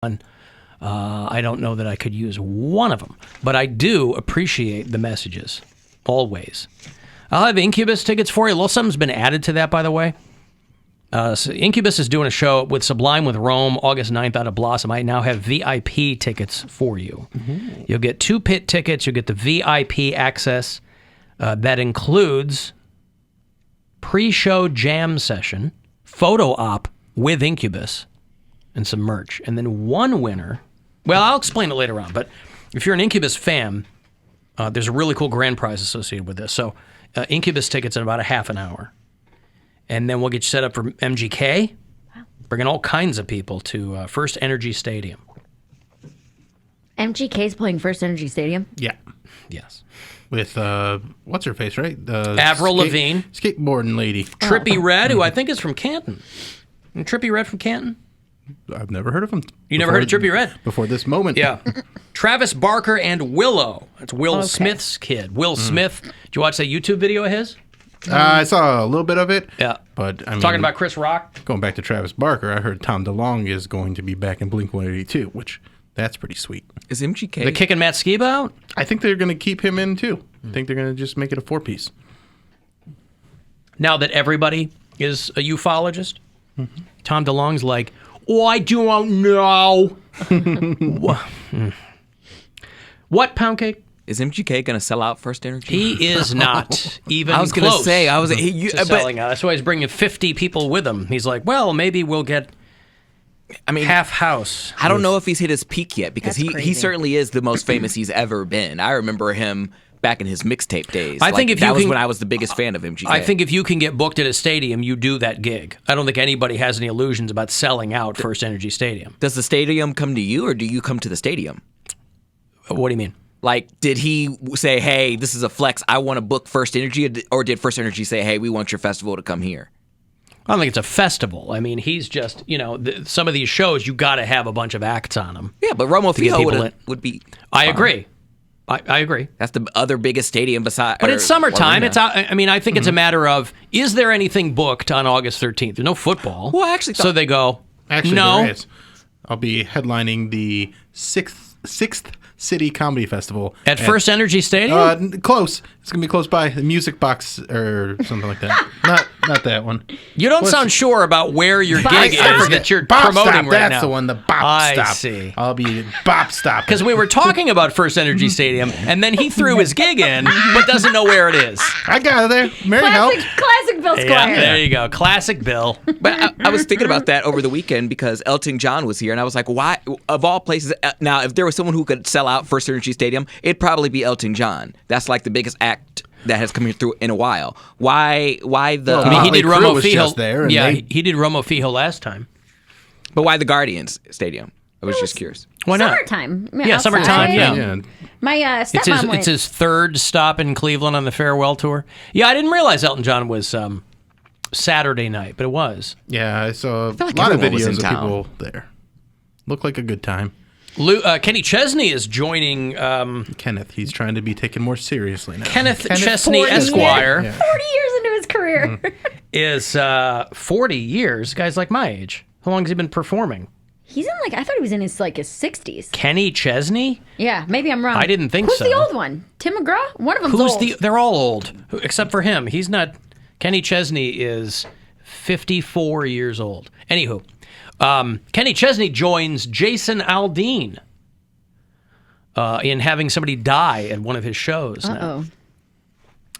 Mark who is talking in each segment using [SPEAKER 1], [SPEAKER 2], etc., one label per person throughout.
[SPEAKER 1] I don't know that I could use one of them, but I do appreciate the messages, always. I'll have Incubus tickets for you. A little something's been added to that, by the way. So Incubus is doing a show with Sublime with Rome, August 9th out of Blossom. I now have VIP tickets for you. Mm-hmm. You'll get 2 pit tickets. You'll get the VIP access. That includes pre-show jam session, photo op with Incubus, and some merch. And then one winner... Well, I'll explain it later on, but if you're an Incubus fan, there's a really cool grand prize associated with this. So Incubus tickets in about a half an hour. And then we'll get you set up for MGK, bringing all kinds of people to First Energy Stadium.
[SPEAKER 2] MGK's playing First Energy Stadium?
[SPEAKER 3] Yeah.
[SPEAKER 1] Yes.
[SPEAKER 3] With, what's her face, right?
[SPEAKER 1] Avril Lavigne.
[SPEAKER 3] Skateboarding lady.
[SPEAKER 1] Trippie Redd, who I think is from Canton. Trippie Redd from Canton?
[SPEAKER 3] I've never heard of him.
[SPEAKER 1] You never heard of Trippie Redd?
[SPEAKER 3] Before this moment.
[SPEAKER 1] Yeah. Travis Barker and Willow. That's Will Smith's kid. Will Smith. Did you watch that YouTube video of his?
[SPEAKER 3] I saw a little bit of it.
[SPEAKER 1] Yeah.
[SPEAKER 3] But I mean,
[SPEAKER 1] talking about Chris Rock?
[SPEAKER 3] Going back to Travis Barker, I heard Tom DeLonge is going to be back in Blink-182, which that's pretty sweet.
[SPEAKER 4] Is MGK...
[SPEAKER 1] They're kicking Matt Skiba out?
[SPEAKER 3] I think they're going to keep him in, too. I think they're going to just make it a 4-piece.
[SPEAKER 1] Now that everybody is a ufologist, Tom DeLonge's like, oh, I don't know. What, Poundcake?
[SPEAKER 4] Is MGK going to sell out First Energy?
[SPEAKER 1] He is not even
[SPEAKER 4] I was going to say,
[SPEAKER 1] selling out. That's why he's bringing 50 people with him. He's like, well, maybe we'll get half house.
[SPEAKER 4] I don't know if he's hit his peak yet, because
[SPEAKER 2] That's
[SPEAKER 4] he
[SPEAKER 2] crazy.
[SPEAKER 4] certainly is the most famous he's ever been. I remember him back in his mixtape days.
[SPEAKER 1] I think if
[SPEAKER 4] that
[SPEAKER 1] you
[SPEAKER 4] was
[SPEAKER 1] can-
[SPEAKER 4] when I was the biggest fan of MGK.
[SPEAKER 1] I think if you can get booked at a stadium, you do that gig. I don't think anybody has any illusions about selling out First Energy Stadium.
[SPEAKER 4] Does the stadium come to you, or do you come to the stadium?
[SPEAKER 1] What do you mean?
[SPEAKER 4] Like, did he say, hey, this is a flex, I want to book First Energy, or did First Energy say, hey, we want your festival to come here?
[SPEAKER 1] I don't think it's a festival. I mean, he's just, some of these shows, you got to have a bunch of acts on them.
[SPEAKER 4] Yeah, but Romo
[SPEAKER 1] to get people
[SPEAKER 4] Fijo
[SPEAKER 1] in.
[SPEAKER 4] would be
[SPEAKER 1] I
[SPEAKER 4] fine.
[SPEAKER 1] agree. I agree.
[SPEAKER 4] That's the other biggest stadium besides...
[SPEAKER 1] But it's summertime. It's out. I mean, I think it's a matter of, is there anything booked on August 13th? There's no football.
[SPEAKER 4] Well, I actually thought...
[SPEAKER 1] So they go,
[SPEAKER 3] Actually,
[SPEAKER 1] no.
[SPEAKER 3] there is. I'll be headlining the sixth City Comedy Festival.
[SPEAKER 1] At First Energy Stadium?
[SPEAKER 3] Close. It's going to be close by. The Music Box or something like that. Not that one.
[SPEAKER 1] You don't sound sure about where your gig is that you're
[SPEAKER 3] Bop
[SPEAKER 1] promoting
[SPEAKER 3] Stop,
[SPEAKER 1] right
[SPEAKER 3] that's
[SPEAKER 1] now.
[SPEAKER 3] the one, the Bop
[SPEAKER 1] I
[SPEAKER 3] Stop.
[SPEAKER 1] see.
[SPEAKER 3] I'll be Bop Stop.
[SPEAKER 1] Because we were talking about First Energy Stadium, and then he threw his gig in, but doesn't know where it is.
[SPEAKER 3] I got it there. Mary helped.
[SPEAKER 2] Classic Bill Squire.
[SPEAKER 1] Yeah, there you go. Classic Bill.
[SPEAKER 4] But I was thinking about that over the weekend because Elton John was here, and I was like, why, of all places, now, if there was someone who could sell out First Energy Stadium, it'd probably be Elton John. That's like the biggest act that has come here through in a while. Why the...
[SPEAKER 3] Well,
[SPEAKER 1] I mean, he
[SPEAKER 3] Motley
[SPEAKER 1] did
[SPEAKER 3] Crue
[SPEAKER 1] Romo
[SPEAKER 3] was
[SPEAKER 1] Fijo.
[SPEAKER 3] just there, and
[SPEAKER 1] Yeah,
[SPEAKER 3] they-
[SPEAKER 1] he did Romo Fijo last time.
[SPEAKER 4] But why the Guardians Stadium? I was just curious.
[SPEAKER 1] Why not?
[SPEAKER 2] Summertime.
[SPEAKER 1] Yeah, summertime, yeah.
[SPEAKER 3] Yeah.
[SPEAKER 2] My stepmom went.
[SPEAKER 1] It's his third stop in Cleveland on the farewell tour. Yeah, I didn't realize Elton John was Saturday night, but it was.
[SPEAKER 3] Yeah, I saw a
[SPEAKER 4] like
[SPEAKER 3] lot of
[SPEAKER 4] everyone was
[SPEAKER 3] videos
[SPEAKER 4] in
[SPEAKER 3] of
[SPEAKER 4] town.
[SPEAKER 3] people there. Looked like a good time.
[SPEAKER 1] Kenny Chesney is joining
[SPEAKER 3] Kenneth, he's trying to be taken more seriously now.
[SPEAKER 1] Kenneth Chesney
[SPEAKER 2] 40
[SPEAKER 1] Esquire.
[SPEAKER 2] years, 40 years into his career.
[SPEAKER 1] Is 40 years. Guy's like my age. How long has he been performing?
[SPEAKER 2] He's in I thought he was in his 60s.
[SPEAKER 1] Kenny Chesney?
[SPEAKER 2] Yeah, maybe I'm wrong.
[SPEAKER 1] I didn't think
[SPEAKER 2] Who's
[SPEAKER 1] so.
[SPEAKER 2] the old one? Tim McGraw? One of them's
[SPEAKER 1] Who's
[SPEAKER 2] old.
[SPEAKER 1] They're all old, except for him. He's not. Kenny Chesney is 54 years old. Anywho, Kenny Chesney joins Jason Aldean in having somebody die at one of his shows.
[SPEAKER 2] Uh-oh.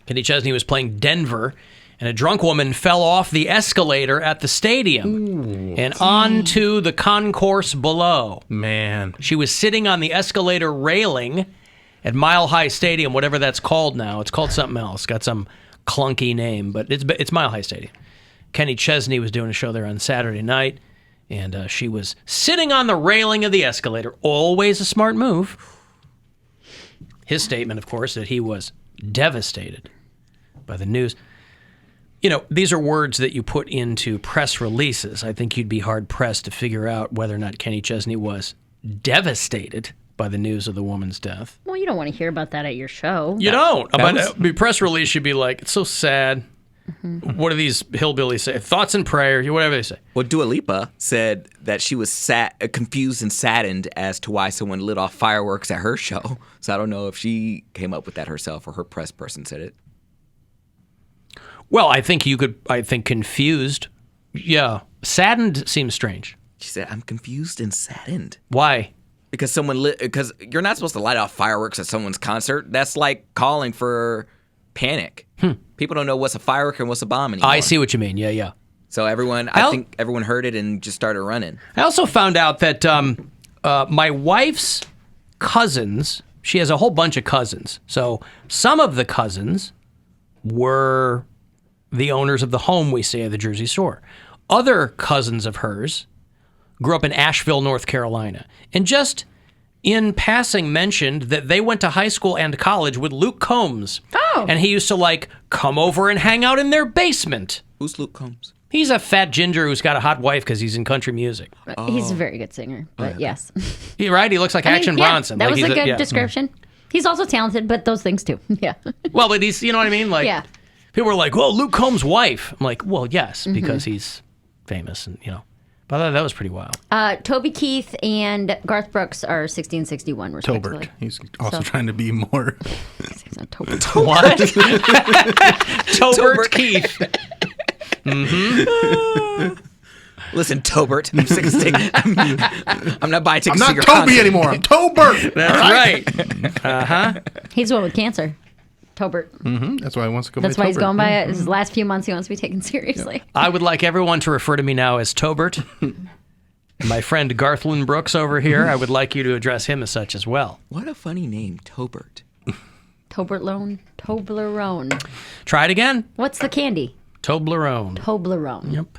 [SPEAKER 1] Kenny Chesney was playing Denver, and a drunk woman fell off the escalator at the stadium and onto the concourse below.
[SPEAKER 3] Man.
[SPEAKER 1] She was sitting on the escalator railing at Mile High Stadium, whatever that's called now. It's called something else. Got some clunky name, but it's Mile High Stadium. Kenny Chesney was doing a show there on Saturday night, and she was sitting on the railing of the escalator. Always a smart move. His statement, of course, that he was devastated by the news. You know, these are words that you put into press releases. I think you'd be hard-pressed to figure out whether or not Kenny Chesney was devastated by the news of the woman's death.
[SPEAKER 2] Well, you don't want to hear about that at your show.
[SPEAKER 1] You don't. But a press release should be like, it's so sad. What do these hillbillies say? Thoughts and prayers, whatever they say.
[SPEAKER 4] Well, Dua Lipa said that she was confused and saddened as to why someone lit off fireworks at her show. So I don't know if she came up with that herself or her press person said it.
[SPEAKER 1] Well, I think confused. Yeah. Saddened seems strange.
[SPEAKER 4] She said, I'm confused and saddened.
[SPEAKER 1] Why?
[SPEAKER 4] Because because you're not supposed to light off fireworks at someone's concert. That's like calling for panic. People don't know what's a firework and what's a bomb anymore.
[SPEAKER 1] I see what you mean. Yeah.
[SPEAKER 4] So I think everyone heard it and just started running.
[SPEAKER 1] I also found out that my wife's cousins, she has a whole bunch of cousins. So some of the cousins were the owners of the home we stay at the Jersey Shore. Other cousins of hers grew up in Asheville, North Carolina. And just in passing mentioned that they went to high school and college with Luke Combs.
[SPEAKER 2] Oh.
[SPEAKER 1] And he used to come over and hang out in their basement.
[SPEAKER 4] Who's Luke Combs?
[SPEAKER 1] He's a fat ginger who's got a hot wife because he's in country music.
[SPEAKER 2] He's a very good singer, but yes.
[SPEAKER 1] Right? He looks like Action Bronson.
[SPEAKER 2] That was
[SPEAKER 1] he's
[SPEAKER 2] a good description. He's also talented, but those things too. Yeah.
[SPEAKER 1] Well, but he's, you know what I mean?
[SPEAKER 2] Yeah.
[SPEAKER 1] People were like, well, Luke Combs' wife. I'm like, well, yes, because he's famous and, But that was pretty wild.
[SPEAKER 2] Toby Keith and Garth Brooks are 60 and 61, respectively.
[SPEAKER 3] Tobert. He's also trying to be more.
[SPEAKER 2] Tobert.
[SPEAKER 1] What? Tobert Keith.
[SPEAKER 4] Listen, Tobert, I'm sick of I'm not buying tickets to
[SPEAKER 3] I'm
[SPEAKER 4] your
[SPEAKER 3] not Toby
[SPEAKER 4] concert.
[SPEAKER 3] anymore. I'm Tobert.
[SPEAKER 1] That's right.
[SPEAKER 2] He's the one with cancer. Tobert.
[SPEAKER 3] That's why he wants to go
[SPEAKER 2] That's
[SPEAKER 3] by
[SPEAKER 2] why he's
[SPEAKER 3] Tobert.
[SPEAKER 2] going by it. His last few months, he wants to be taken seriously.
[SPEAKER 1] I would like everyone to refer to me now as Tobert. My friend Garthland Brooks over here, I would like you to address him as such as well.
[SPEAKER 4] What a funny name, Tobert.
[SPEAKER 2] Toblerone. Toblerone.
[SPEAKER 1] Try it again.
[SPEAKER 2] What's the candy?
[SPEAKER 1] Toblerone.
[SPEAKER 2] Toblerone.
[SPEAKER 1] Yep.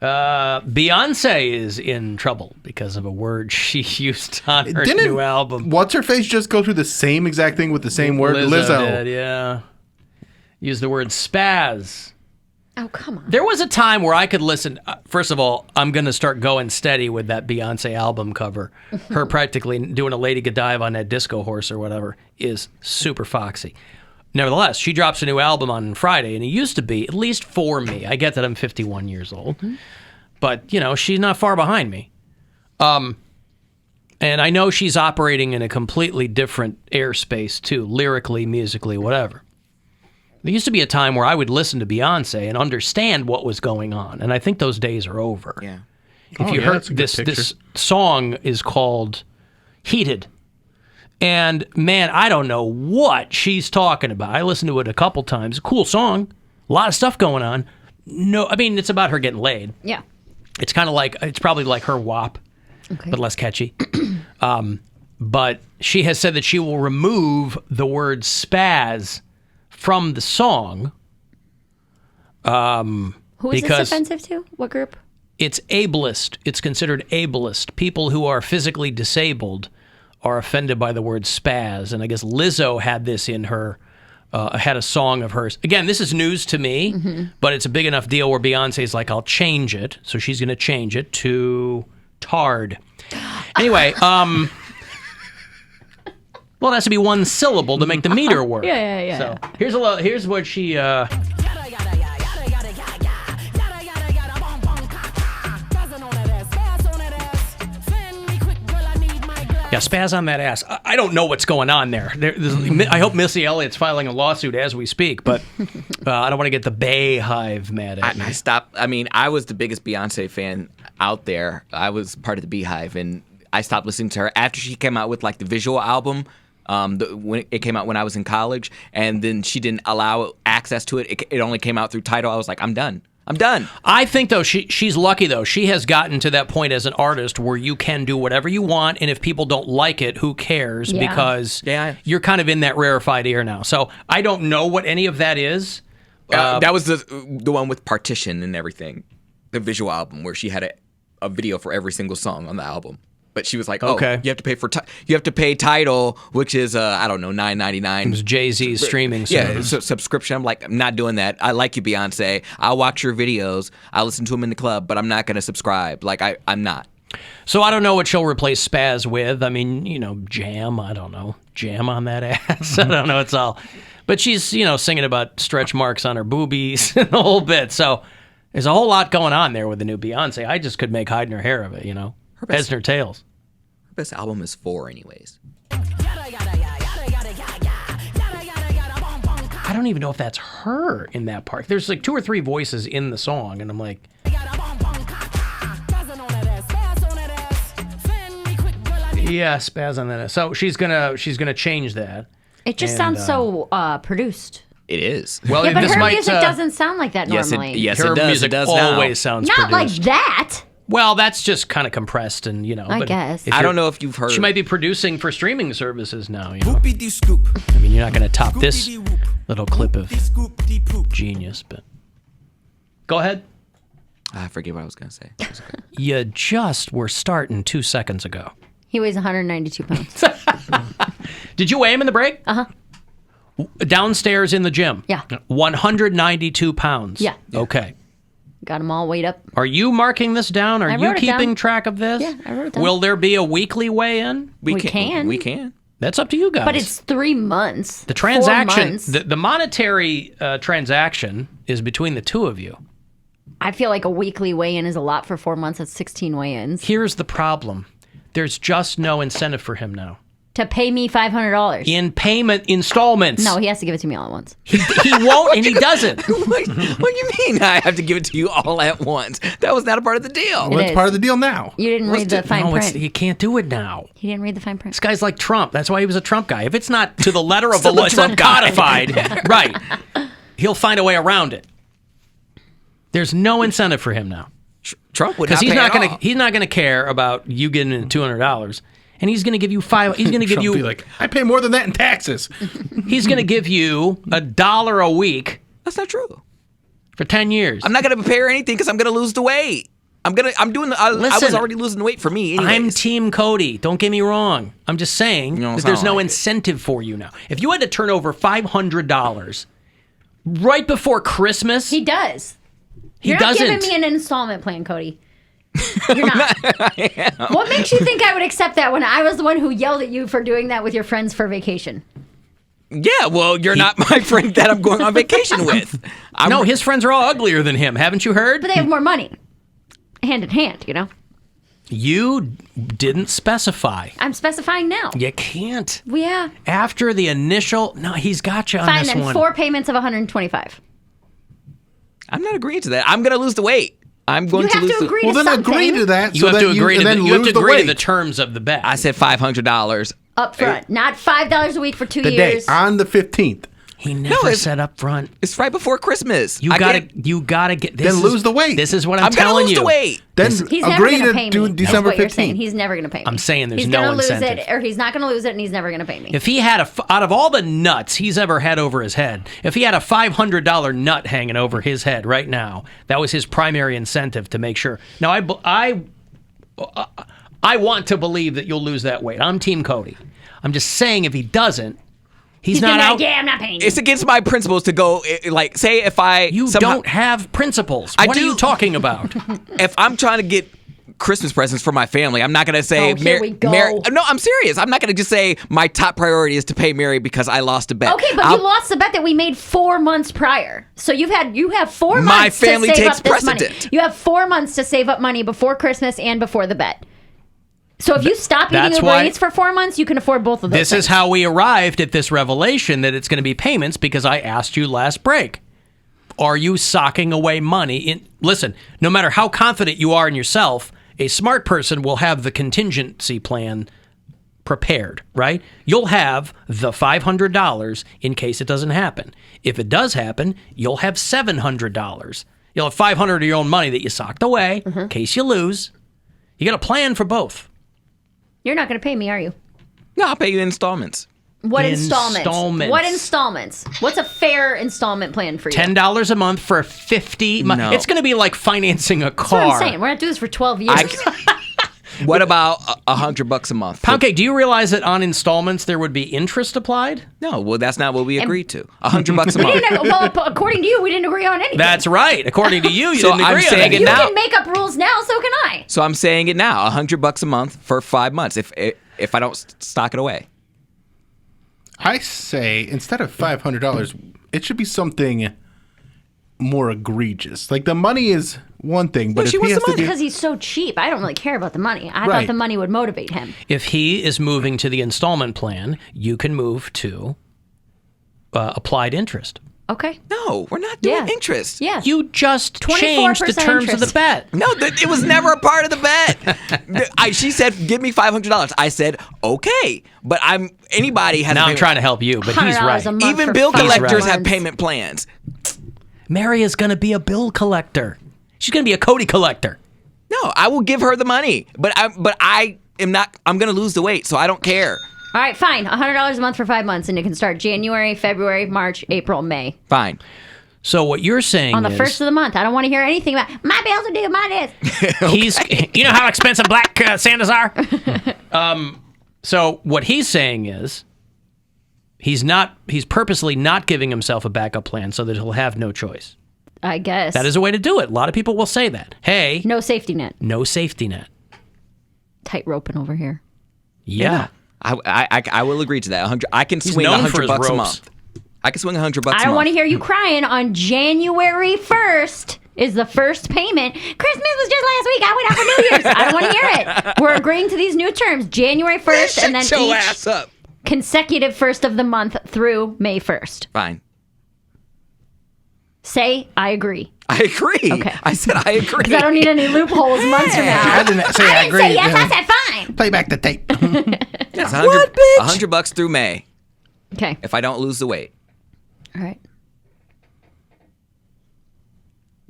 [SPEAKER 1] Beyonce is in trouble because of a word she used on her new album.
[SPEAKER 3] What's her face just go through the same exact thing with the same word? Lizzo.
[SPEAKER 1] Did, yeah. Used the word spaz.
[SPEAKER 2] Oh, come on.
[SPEAKER 1] There was a time where I could listen. First of all, I'm going to start going steady with that Beyonce album cover. Her practically doing a Lady Godiva on that disco horse or whatever is super foxy. Nevertheless, she drops a new album on Friday, and it used to be, at least for me, I get that I'm 51 years old, but, she's not far behind me. And I know she's operating in a completely different airspace, too, lyrically, musically, whatever. There used to be a time where I would listen to Beyonce and understand what was going on, and I think those days are over.
[SPEAKER 4] Yeah.
[SPEAKER 1] If you heard this song is called Heated. And man, I don't know what she's talking about. I listened to it a couple times. Cool song. A lot of stuff going on. No, I mean, it's about her getting laid.
[SPEAKER 2] Yeah.
[SPEAKER 1] It's kind of it's probably like her WAP, but less catchy. But she has said that she will remove the word spaz from the song.
[SPEAKER 2] Who is this offensive to? What group?
[SPEAKER 1] It's ableist. It's considered ableist. People who are physically disabled are offended by the word spaz. And I guess Lizzo had this in her, had a song of hers. Again, this is news to me, but it's a big enough deal where Beyonce's like, I'll change it. So she's going to change it to tard. Anyway, well, it has to be one syllable to make the meter work.
[SPEAKER 2] Yeah.
[SPEAKER 1] So here's what she... Yeah, spaz on that ass. I don't know what's going on there. I hope Missy Elliott's filing a lawsuit as we speak, but I don't want to get the Bay Hive mad at me.
[SPEAKER 4] I stopped. I mean, I was the biggest Beyonce fan out there. I was part of the Beehive, and I stopped listening to her after she came out with the visual album. When it came out when I was in college, and then she didn't allow access to it. It only came out through Tidal. I was like, I'm done. I think, though, she's lucky, though. She has gotten to that point as an artist where you can do whatever you want, and if people don't like it, who cares?
[SPEAKER 2] Yeah.
[SPEAKER 1] Because you're kind of in that rarefied air now. So I don't know what any of that is.
[SPEAKER 4] That was the one with Partition and everything, the visual album, where she had a video for every single song on the album. But she was like,
[SPEAKER 1] okay,
[SPEAKER 4] you have to pay you have to pay Tidal, which is I don't know, $9.99.
[SPEAKER 1] It was Jay-Z's streaming service.
[SPEAKER 4] Yeah, subscription. I'm like, I'm not doing that. I like you, Beyonce. I'll watch your videos. I'll listen to them in the club, but I'm not going to subscribe. I'm not.
[SPEAKER 1] So I don't know what she'll replace spaz with. I mean, jam. I don't know. Jam on that ass. I don't know. It's all. But she's, singing about stretch marks on her boobies and the whole bit. So there's a whole lot going on there with the new Beyonce. I just could make hide in her hair of it, heads in her tails.
[SPEAKER 4] Her best album is 4 anyways.
[SPEAKER 1] I don't even know if that's her in that part. There's like 2 or 3 voices in the song, and I'm like, yeah, spaz on that. So she's gonna change that.
[SPEAKER 2] It just sounds so produced.
[SPEAKER 4] It is.
[SPEAKER 1] Well,
[SPEAKER 2] Yeah, but
[SPEAKER 1] this
[SPEAKER 2] her
[SPEAKER 1] might,
[SPEAKER 2] music doesn't sound like that
[SPEAKER 4] Yes,
[SPEAKER 2] normally.
[SPEAKER 4] yes,
[SPEAKER 1] her
[SPEAKER 4] it does.
[SPEAKER 1] music
[SPEAKER 4] It does now.
[SPEAKER 1] always sounds
[SPEAKER 2] Not
[SPEAKER 1] produced.
[SPEAKER 2] like that.
[SPEAKER 1] Well, that's just kind of compressed, and
[SPEAKER 2] I guess.
[SPEAKER 4] I don't know if you've heard.
[SPEAKER 1] She might be producing for streaming services now. I
[SPEAKER 5] Whoopity-scoop.
[SPEAKER 1] mean, you're not going to top this
[SPEAKER 5] Whoopity-whoop.
[SPEAKER 1] little clip of
[SPEAKER 5] Whoopity-scoop-de-poop.
[SPEAKER 1] genius, but go ahead.
[SPEAKER 4] I forget what I was going to say. It was okay.
[SPEAKER 1] You just were starting 2 seconds ago.
[SPEAKER 2] He weighs 192 pounds.
[SPEAKER 1] Did you weigh him in the break?
[SPEAKER 2] Uh-huh.
[SPEAKER 1] Downstairs in the gym?
[SPEAKER 2] Yeah.
[SPEAKER 1] 192 pounds?
[SPEAKER 2] Yeah.
[SPEAKER 1] Okay.
[SPEAKER 2] Got them all weighed up.
[SPEAKER 1] Are you marking this down? Are
[SPEAKER 2] I
[SPEAKER 1] you
[SPEAKER 2] wrote it
[SPEAKER 1] keeping
[SPEAKER 2] down.
[SPEAKER 1] track of this?
[SPEAKER 2] Yeah, I wrote it down.
[SPEAKER 1] Will there be a weekly weigh-in?
[SPEAKER 2] We can.
[SPEAKER 4] We can.
[SPEAKER 1] That's up to you guys.
[SPEAKER 2] But it's 3 months.
[SPEAKER 1] the transaction.
[SPEAKER 2] 4 months.
[SPEAKER 1] The monetary transaction is between the two of you.
[SPEAKER 2] I feel like a weekly weigh-in is a lot for 4 months. That's 16 weigh-ins.
[SPEAKER 1] Here's the problem. There's just no incentive for him now.
[SPEAKER 2] To pay me $500.
[SPEAKER 1] In payment installments.
[SPEAKER 2] No, he has to give it to me all at once.
[SPEAKER 1] He won't, and he doesn't.
[SPEAKER 4] What do you mean I have to give it to you all at once? That was not a part of the deal.
[SPEAKER 3] Well, that's
[SPEAKER 2] is.
[SPEAKER 3] part of the deal now.
[SPEAKER 2] You didn't read the fine
[SPEAKER 1] No,
[SPEAKER 2] print.
[SPEAKER 1] you can't do it now.
[SPEAKER 2] He didn't read the fine print.
[SPEAKER 1] This guy's like Trump. That's why he was a Trump guy. If it's not to the letter of the law, it's
[SPEAKER 4] Trump guy.
[SPEAKER 1] uncodified. Right. He'll find a way around it. There's no incentive for him now.
[SPEAKER 4] Trump would
[SPEAKER 1] Because
[SPEAKER 4] not
[SPEAKER 1] he's not gonna care about you getting in $200, and he's gonna give you He's gonna give
[SPEAKER 3] Trump
[SPEAKER 1] you
[SPEAKER 3] be like, I pay more than that in taxes.
[SPEAKER 1] he's gonna give you $1 a week
[SPEAKER 4] That's not true.
[SPEAKER 1] for 10 years.
[SPEAKER 4] I'm not going to prepare anything because I'm going to lose the weight. I was
[SPEAKER 1] Listen,
[SPEAKER 4] already losing the weight for me anyways.
[SPEAKER 1] I'm Team Cody. Don't get me wrong. I'm just saying
[SPEAKER 4] don't
[SPEAKER 1] that there's
[SPEAKER 4] sound
[SPEAKER 1] no
[SPEAKER 4] like it.
[SPEAKER 1] incentive for you now. If you had to turn over $500 right before Christmas,
[SPEAKER 2] He does.
[SPEAKER 1] he
[SPEAKER 2] You're
[SPEAKER 1] doesn't.
[SPEAKER 2] not giving me an installment plan, Cody. You're not. What makes you think I would accept that when I was the one who yelled at you for doing that with your friends for vacation?
[SPEAKER 4] Yeah, well, you're not my friend that I'm going on vacation with.
[SPEAKER 1] No, his friends are all uglier than him. Haven't you heard?
[SPEAKER 2] But they have more money. Hand in hand, you know?
[SPEAKER 1] You didn't specify.
[SPEAKER 2] I'm specifying now.
[SPEAKER 1] You can't.
[SPEAKER 2] Yeah.
[SPEAKER 1] After the initial, no, he's got you on
[SPEAKER 2] Fine,
[SPEAKER 1] this
[SPEAKER 2] then
[SPEAKER 1] one.
[SPEAKER 2] 4 payments of 125.
[SPEAKER 4] I'm not agreeing to that. I'm going to lose the weight. I'm going
[SPEAKER 2] You
[SPEAKER 4] to
[SPEAKER 2] have
[SPEAKER 4] lose
[SPEAKER 2] to
[SPEAKER 4] the
[SPEAKER 2] agree
[SPEAKER 3] Well,
[SPEAKER 2] to
[SPEAKER 3] then
[SPEAKER 2] something.
[SPEAKER 3] agree to that.
[SPEAKER 1] You
[SPEAKER 3] so
[SPEAKER 1] have
[SPEAKER 3] that
[SPEAKER 1] to agree
[SPEAKER 3] and
[SPEAKER 1] to
[SPEAKER 3] then
[SPEAKER 1] you have
[SPEAKER 3] lose
[SPEAKER 1] to
[SPEAKER 3] the
[SPEAKER 1] agree to
[SPEAKER 3] weight.
[SPEAKER 1] the terms of the bet.
[SPEAKER 4] I said $500.
[SPEAKER 2] Up front. Not $5 a week for 2
[SPEAKER 3] The day
[SPEAKER 2] years.
[SPEAKER 3] on the 15th.
[SPEAKER 1] He never
[SPEAKER 4] it's-
[SPEAKER 1] said up front.
[SPEAKER 4] It's right before Christmas.
[SPEAKER 1] You gotta get. This
[SPEAKER 3] Then lose the weight.
[SPEAKER 1] This is what I'm
[SPEAKER 4] I'm going to
[SPEAKER 1] telling
[SPEAKER 4] lose
[SPEAKER 1] you.
[SPEAKER 4] the weight.
[SPEAKER 3] Then
[SPEAKER 2] He's never
[SPEAKER 3] agree
[SPEAKER 2] going to
[SPEAKER 3] to
[SPEAKER 2] pay
[SPEAKER 3] do
[SPEAKER 2] me.
[SPEAKER 3] December
[SPEAKER 2] That's what you're saying.
[SPEAKER 3] 15th.
[SPEAKER 2] He's never going to pay me.
[SPEAKER 1] I'm saying there's
[SPEAKER 2] he's
[SPEAKER 1] no
[SPEAKER 2] gonna lose
[SPEAKER 1] incentive.
[SPEAKER 2] it, or he's not going to lose it, and he's never going to pay me.
[SPEAKER 1] If he had out of all the nuts he's ever had over his head, if he had a $500 nut hanging over his head right now, that was his primary incentive to make sure. Now, I want to believe that you'll lose that weight. I'm Team Cody. I'm just saying if he doesn't, he's not
[SPEAKER 2] gonna be
[SPEAKER 1] out.
[SPEAKER 2] like, yeah, I'm not paying you.
[SPEAKER 4] It's against my principles to go, like, say if I...
[SPEAKER 1] You
[SPEAKER 4] somehow-
[SPEAKER 1] don't have principles.
[SPEAKER 4] I
[SPEAKER 1] What are
[SPEAKER 4] do.
[SPEAKER 1] you talking about?
[SPEAKER 4] If I'm trying to get Christmas presents for my family, I'm not going to say...
[SPEAKER 2] Oh, here we go.
[SPEAKER 4] No, I'm serious. I'm not going to just say my top priority is to pay Mary because I lost a bet.
[SPEAKER 2] Okay, but you lost the bet that we made 4 months prior. So you have 4 months
[SPEAKER 4] My family
[SPEAKER 2] to save
[SPEAKER 4] takes
[SPEAKER 2] up this money.
[SPEAKER 4] precedent.
[SPEAKER 2] You have 4 months to save up money before Christmas and before the bet. So if you stop eating
[SPEAKER 1] that's
[SPEAKER 2] Uber
[SPEAKER 1] why-
[SPEAKER 2] Eats for 4 months, you can afford both of those.
[SPEAKER 1] This is how we arrived at this revelation that it's going to be payments because I asked you last break. Are you socking away money? Listen, no matter how confident you are in yourself, a smart person will have the contingency plan prepared, right? You'll have the $500 in case it doesn't happen. If it does happen, you'll have $700. You'll have $500 of your own money that you socked away in case you lose. You got a plan for both.
[SPEAKER 2] You're not going to pay me, are you?
[SPEAKER 4] No, I'll pay you in installments.
[SPEAKER 2] What installments?
[SPEAKER 1] Installments.
[SPEAKER 2] What installments? What's a fair installment plan for you?
[SPEAKER 1] $10 a month for 50 months.
[SPEAKER 4] No.
[SPEAKER 1] It's going to be like financing a
[SPEAKER 2] That's
[SPEAKER 1] car.
[SPEAKER 2] what I'm saying. We're going to do this for 12 years.
[SPEAKER 4] What about $100 a month?
[SPEAKER 1] Poundcake, do you realize that on installments there would be interest applied?
[SPEAKER 4] No, well, that's not what we agreed to. $100 a month.
[SPEAKER 2] Well, according to you, we didn't agree on anything.
[SPEAKER 1] That's right. According to you, you
[SPEAKER 4] So
[SPEAKER 1] didn't
[SPEAKER 4] I'm
[SPEAKER 1] agree on
[SPEAKER 4] saying
[SPEAKER 1] it.
[SPEAKER 4] it
[SPEAKER 2] you
[SPEAKER 4] now.
[SPEAKER 2] can make up rules now, so can I.
[SPEAKER 4] So I'm saying it now, $100 a month for 5 months if I don't stock it away.
[SPEAKER 3] I say instead of $500, it should be something more egregious. Like the money is one thing, but
[SPEAKER 4] she
[SPEAKER 3] if he
[SPEAKER 4] wants
[SPEAKER 3] has
[SPEAKER 4] the
[SPEAKER 3] to do,
[SPEAKER 2] Because he's so cheap. I don't really care about the money. I thought
[SPEAKER 3] Right.
[SPEAKER 2] the money would motivate him.
[SPEAKER 1] If he is moving to the installment plan, you can move to applied interest.
[SPEAKER 2] Okay.
[SPEAKER 4] No, we're not doing
[SPEAKER 2] Yeah.
[SPEAKER 4] interest.
[SPEAKER 2] Yeah.
[SPEAKER 1] You just changed the
[SPEAKER 2] 24%
[SPEAKER 1] terms of the
[SPEAKER 2] interest.
[SPEAKER 1] bet.
[SPEAKER 4] No, it was never a part of the bet. She said, "Give me $500." I said, "Okay," but anybody has.
[SPEAKER 1] Now I'm trying to help you, but he's
[SPEAKER 2] $100
[SPEAKER 1] right.
[SPEAKER 2] a month
[SPEAKER 4] Even
[SPEAKER 2] for
[SPEAKER 4] bill
[SPEAKER 2] 5
[SPEAKER 4] collectors have
[SPEAKER 2] months.
[SPEAKER 4] payment plans.
[SPEAKER 1] Mary is going to be a bill collector. She's going to be a Cody collector.
[SPEAKER 4] No, I will give her the money, but I am not. I'm going to lose the weight, so I don't care.
[SPEAKER 2] All right, fine. $100 a month for 5 months, and it can start January, February, March, April, May.
[SPEAKER 4] Fine.
[SPEAKER 1] So what you're saying
[SPEAKER 2] On the
[SPEAKER 1] is
[SPEAKER 2] first of the month, I don't want to hear anything about my bills are due, mine is.
[SPEAKER 1] he's. You know how expensive black Santas are. So what he's saying is he's purposely not giving himself a backup plan so that he'll have no choice.
[SPEAKER 2] I guess.
[SPEAKER 1] That is a way to do it. A lot of people will say that. Hey,
[SPEAKER 2] No safety net.
[SPEAKER 1] no safety net.
[SPEAKER 2] Tight roping over here.
[SPEAKER 1] Yeah.
[SPEAKER 4] I will agree to that. 100. I can swing
[SPEAKER 1] known for his
[SPEAKER 4] $100 a
[SPEAKER 1] ropes.
[SPEAKER 4] month. I can swing $100 a month.
[SPEAKER 2] I don't want to hear you crying on January 1st is the first payment. Christmas was just last week. I went out for New Year's. I don't want to hear it. We're agreeing to these new terms. January 1st and then
[SPEAKER 4] Shut your
[SPEAKER 2] each
[SPEAKER 4] ass up.
[SPEAKER 2] consecutive first of the month through May 1st.
[SPEAKER 4] Fine.
[SPEAKER 2] Say, I agree.
[SPEAKER 4] I agree.
[SPEAKER 2] Okay.
[SPEAKER 4] I said I agree.
[SPEAKER 2] Because I don't need any loopholes months from now.
[SPEAKER 3] I didn't say I
[SPEAKER 2] didn't
[SPEAKER 3] agree.
[SPEAKER 2] say yes, I said fine.
[SPEAKER 3] Play back the tape.
[SPEAKER 4] It's $100 through May
[SPEAKER 2] Okay.
[SPEAKER 4] if I don't lose the weight.
[SPEAKER 2] All right.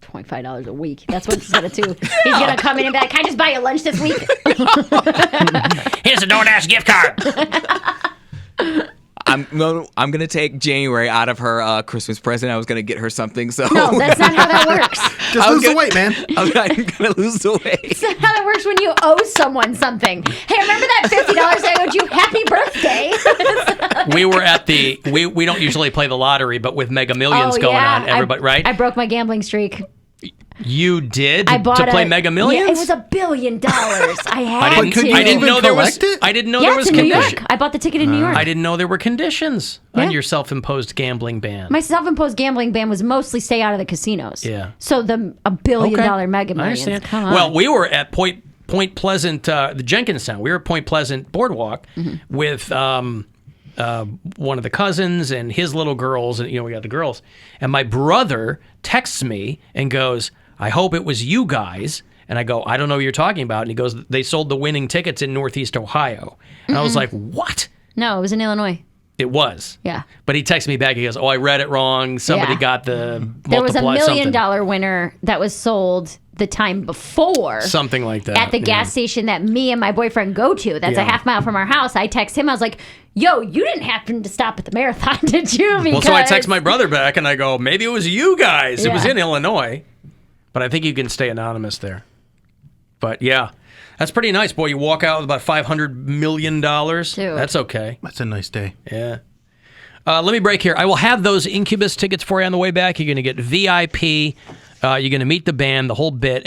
[SPEAKER 2] $25 a week. That's what he's going to do. He's going to come in and be like, can I just buy you lunch this week?
[SPEAKER 1] Here's a DoorDash gift card.
[SPEAKER 4] I'm gonna take January out of her Christmas present. I was gonna get her something. So
[SPEAKER 2] No, that's not how that works.
[SPEAKER 3] Just lose the weight, man.
[SPEAKER 4] I'm gonna lose the weight.
[SPEAKER 2] That's not how that works when you owe someone something. Hey, remember that $50 I owed you? Happy birthday.
[SPEAKER 1] We were at we don't usually play the lottery, but with Mega Millions going on, everybody, right?
[SPEAKER 2] I broke my gambling streak.
[SPEAKER 1] You did
[SPEAKER 2] I bought
[SPEAKER 1] to play Mega Millions?
[SPEAKER 2] Yeah, it was $1 billion. I had
[SPEAKER 1] I didn't,
[SPEAKER 2] to.
[SPEAKER 1] I didn't know there was.
[SPEAKER 3] collect it?
[SPEAKER 1] I didn't know
[SPEAKER 2] Yeah,
[SPEAKER 1] there was
[SPEAKER 2] it's in New
[SPEAKER 1] conditions.
[SPEAKER 2] York. I bought the ticket in New York.
[SPEAKER 1] I didn't know there were conditions
[SPEAKER 2] Yeah.
[SPEAKER 1] on your self-imposed gambling ban.
[SPEAKER 2] My self-imposed gambling ban was mostly stay out of the casinos.
[SPEAKER 1] Yeah.
[SPEAKER 2] So $1 billion Mega
[SPEAKER 1] I
[SPEAKER 2] Millions.
[SPEAKER 1] understand.
[SPEAKER 2] Come on.
[SPEAKER 1] Well, we were at Point Pleasant, the Jenkinstown. We were at Point Pleasant Boardwalk with one of the cousins and his little girls, and we got the girls. And my brother texts me and goes, "I hope it was you guys." And I go, "I don't know what you're talking about." And he goes, "They sold the winning tickets in Northeast Ohio." And I was like, "What?"
[SPEAKER 2] No, it was in Illinois.
[SPEAKER 1] It was.
[SPEAKER 2] Yeah.
[SPEAKER 1] But he texted me back. He goes, "Oh, I read it wrong. Somebody
[SPEAKER 2] Yeah.
[SPEAKER 1] got the
[SPEAKER 2] There was $1
[SPEAKER 1] multiply
[SPEAKER 2] million
[SPEAKER 1] something."
[SPEAKER 2] winner that was sold the time before.
[SPEAKER 1] Something like that.
[SPEAKER 2] At the
[SPEAKER 1] yeah.
[SPEAKER 2] gas station that me and my boyfriend go to. That's a
[SPEAKER 1] Yeah.
[SPEAKER 2] half mile from our house. I text him. I was like, yo, you didn't happen to stop at the marathon, did you? Because
[SPEAKER 1] Well, so I text my brother back and I go, "Maybe it was you guys. It was
[SPEAKER 2] Yeah.
[SPEAKER 1] in Illinois." But I think you can stay anonymous there. But yeah, that's pretty nice. Boy, you walk out with about $500 million.
[SPEAKER 2] Dude.
[SPEAKER 1] That's okay.
[SPEAKER 3] That's a nice day.
[SPEAKER 1] Yeah. Let me break here. I will have those Incubus tickets for you on the way back. You're going to get VIP. You're going to meet the band, the whole bit.